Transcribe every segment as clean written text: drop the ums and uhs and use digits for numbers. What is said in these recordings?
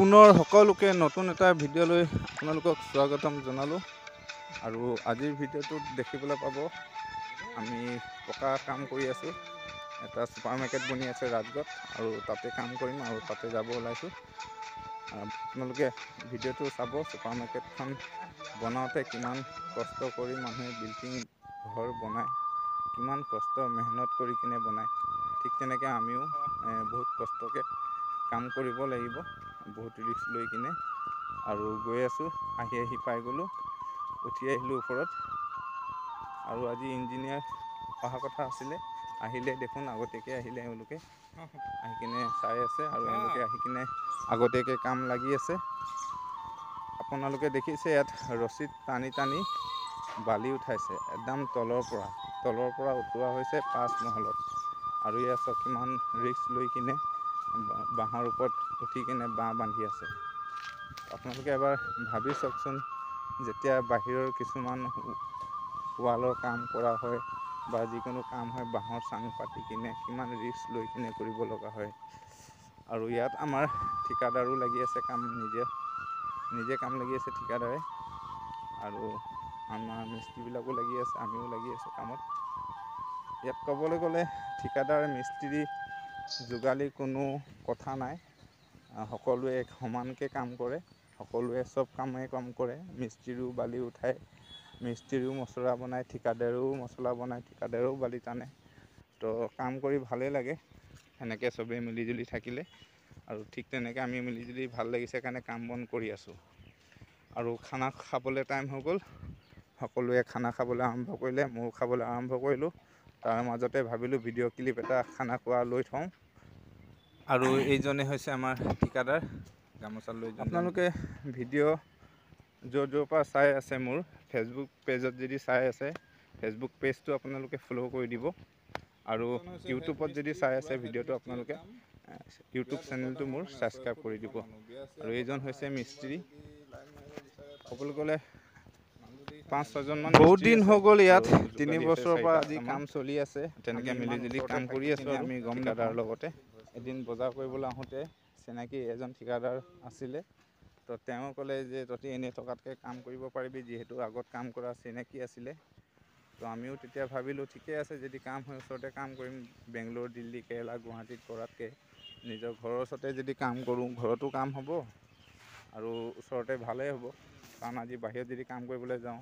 পুনৰ সকলোকে নতুন এটা ভিডিঅ'লৈ আপোনালোকক স্বাগতম জনালোঁ। আৰু আজিৰ ভিডিঅ'টোত দেখিবলৈ পাব আমি পকা কাম কৰি আছোঁ। এটা ছুপাৰ মাৰ্কেট বনি আছে ৰাজগড়ত, আৰু তাতে কাম কৰিম আৰু তাতে যাব ওলাইছোঁ। আপোনালোকে ভিডিঅ'টো চাব। ছুপাৰ মাৰ্কেটখন বনাওঁতে কিমান কষ্ট কৰি মানুহে বিল্ডিং ঘৰ বনায়, কিমান কষ্ট মেহনত কৰি কিনে বনায়। ঠিক তেনেকৈ আমিও বহুত কষ্টকৈ কাম কৰিব লাগিব, বহুত ৰিস্ক লৈ কিনে। আৰু গৈ আছোঁ, আহি পাই গ'লোঁ, উঠি আহিলোঁ ওপৰত। আৰু আজি ইঞ্জিনিয়াৰ অহা কথা আছিলে, আহিলে দেখোন আগতীয়াকৈ আহিলে। এওঁলোকে আহি কিনে চাই আছে, আৰু এওঁলোকে আহি কিনে আগতীয়াকৈ কাম লাগি আছে। আপোনালোকে দেখিছে ইয়াত ৰছীত টানি টানি বালি উঠাইছে, একদম তলৰ পৰা উঠোৱা হৈছে 5 মহলত। আৰু ইয়াত কিমান ৰিস্ক লৈ কিনে বাঁহৰ ওপৰত উঠি কিনে বাঁহ বান্ধি আছে। আপোনালোকে এবাৰ ভাবি চাওকচোন, যেতিয়া বাহিৰৰ কিছুমান ৱালৰ কাম কৰা হয় বা যিকোনো কাম হয়, বাঁহৰ চাং পাতি কিনে কিমান ৰিস্ক লৈ কিনে কৰিব লগা হয়। আৰু ইয়াত আমাৰ ঠিকাদাৰো লাগি আছে, কাম নিজে কাম লাগি আছে ঠিকাদাৰে। আৰু আমাৰ মিস্ত্ৰীবিলাকো লাগি আছে, আমিও লাগি আছোঁ কামত। ইয়াত ক'বলৈ গ'লে ঠিকাদাৰ মিস্ত্ৰী যোগালী কোনো কথা নাই, সকলোৱে সমানকৈ কাম কৰে। সকলোৱে চব কামেই কাম কৰে। মিস্ত্ৰীও বালি উঠায়, মিস্ত্ৰীও মছলা বনায়, ঠিকাদাৰেও মছলা বনায়, ঠিকাদাৰেও বালি টানে। তো কাম কৰি ভালেই লাগে সেনেকৈ চবেই মিলিজুলি থাকিলে। আৰু ঠিক তেনেকৈ আমি মিলিজুলি ভাল লাগিছে কাৰণে কাম বন কৰি আছোঁ। আৰু খানা খাবলৈ টাইম হৈ গ'ল, সকলোৱে খানা খাবলৈ আৰম্ভ কৰিলে, ময়ো খাবলৈ আৰম্ভ কৰিলোঁ। তাৰ মাজতে ভাবিলোঁ ভিডিঅ' ক্লিপ এটা খানা খোৱা লৈ থওঁ। আৰু এইজনে হৈছে আমাৰ ঠিকাদাৰ, গামোচা লৈ। আপোনালোকে ভিডিঅ' য'ৰ পৰা চাই আছে, মোৰ ফেচবুক পেজত যদি চাই আছে, ফেচবুক পেজটো আপোনালোকে ফ'ল' কৰি দিব। আৰু ইউটিউবত যদি চাই আছে ভিডিঅ'টো, আপোনালোকে ইউটিউব চেনেলটো মোৰ ছাবস্ক্ৰাইব কৰি দিব। আৰু এইজন হৈছে মিস্ত্ৰী। ক'বলৈ গ'লে 5-6জনমান বহুত দিন হৈ গ'ল ইয়াত, 3 বছৰৰ পৰা আজি কাম চলি আছে। তেনেকৈ মিলিজুলি কাম কৰি আছোঁ আমি ঠিকাদাৰৰ লগতে। এদিন বজাৰ কৰিবলৈ আহোঁতে চিনাকি এজন ঠিকাদাৰ আছিলে, তো তেওঁ ক'লে যে তহঁতি এনেই থকাতকৈ কাম কৰিব পাৰিবি, যিহেতু আগত কাম কৰা চিনাকি আছিলে। তো আমিও তেতিয়া ভাবিলোঁ ঠিকে আছে, যদি কাম হয় ওচৰতে কাম কৰিম। বেংগলোৰ, দিল্লী, কেৰেলা, গুৱাহাটীত কৰাতকৈ নিজৰ ঘৰৰ ওচৰতে যদি কাম কৰোঁ, ঘৰতো কাম হ'ব আৰু ওচৰতে ভালেই হ'ব। কাৰণ আজি বাহিৰত যদি কাম কৰিবলৈ যাওঁ,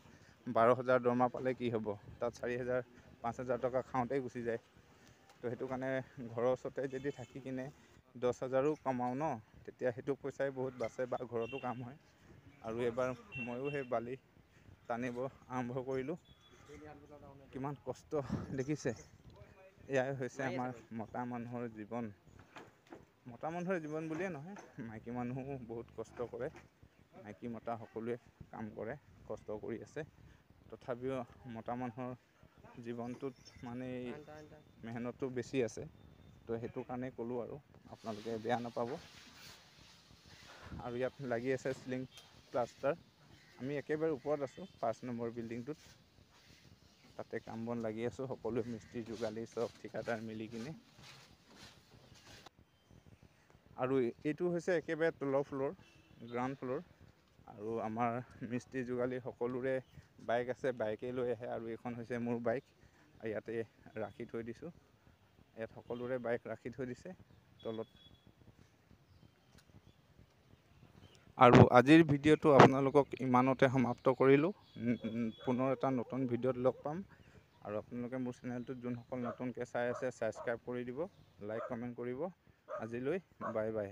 12,000 দৰমহা পালে কি হ'ব, তাত 4,000-5,000 টকা খাওঁতেই গুচি যায়। তো সেইটো কাৰণে ঘৰৰ ওচৰতে যদি থাকি কিনে 10,000ও কমাওঁ ন, তেতিয়া সেইটো পইচাই বহুত বাচে বা ঘৰতো কাম হয়। আৰু এবাৰ ময়ো সেই বালি টানিব আৰম্ভ কৰিলোঁ। কিমান কষ্ট দেখিছে। এয়াই হৈছে আমাৰ মতা মানুহৰ জীৱন। মতা মানুহৰ জীৱন বুলিয়ে নহয়, মাইকী মানুহো বহুত কষ্ট কৰে। মাইকী মতা সকলোৱে কাম কৰে, কষ্ট কৰি আছে। তথাপিও মতা মানুহৰ জীৱনটোত মানে মেহনতটো বেছি আছে। তো সেইটো কাৰণেই ক'লোঁ, আৰু আপোনালোকে বেয়া নাপাব। আৰু ইয়াত লাগি আছে চিলিং প্লাষ্টাৰ। আমি একেবাৰে ওপৰত আছোঁ, 5 নম্বৰ বিল্ডিংটোত। তাতে কাম বন লাগি আছোঁ, সকলোৱে মিস্ত্ৰী যোগালী চব ঠিকাদাৰ মিলি কিনে। আৰু এইটো হৈছে একেবাৰে তলৰ ফ্ল'ৰ, গ্ৰাউণ্ড ফ্ল'ৰ। আৰু আমাৰ মিস্ত্ৰী যোগালী সকলোৰে বাইক আছে, বাইকেই লৈ আহে। আৰু এইখন হৈছে মোৰ বাইক, ইয়াতে ৰাখি থৈ দিছোঁ। ইয়াত সকলোৰে বাইক ৰাখি থৈ দিছে তলত। আৰু আজিৰ ভিডিঅ'টো আপোনালোকক ইমানতে সমাপ্ত কৰিলোঁ। পুনৰ এটা নতুন ভিডিঅ'ত লগ পাম। আৰু আপোনালোকে মোৰ চেনেলটোত যোনসকল নতুনকৈ চাই আছে, ছাবস্ক্ৰাইব কৰি দিব, লাইক কমেণ্ট কৰিব। আজিলৈ বাই বাই।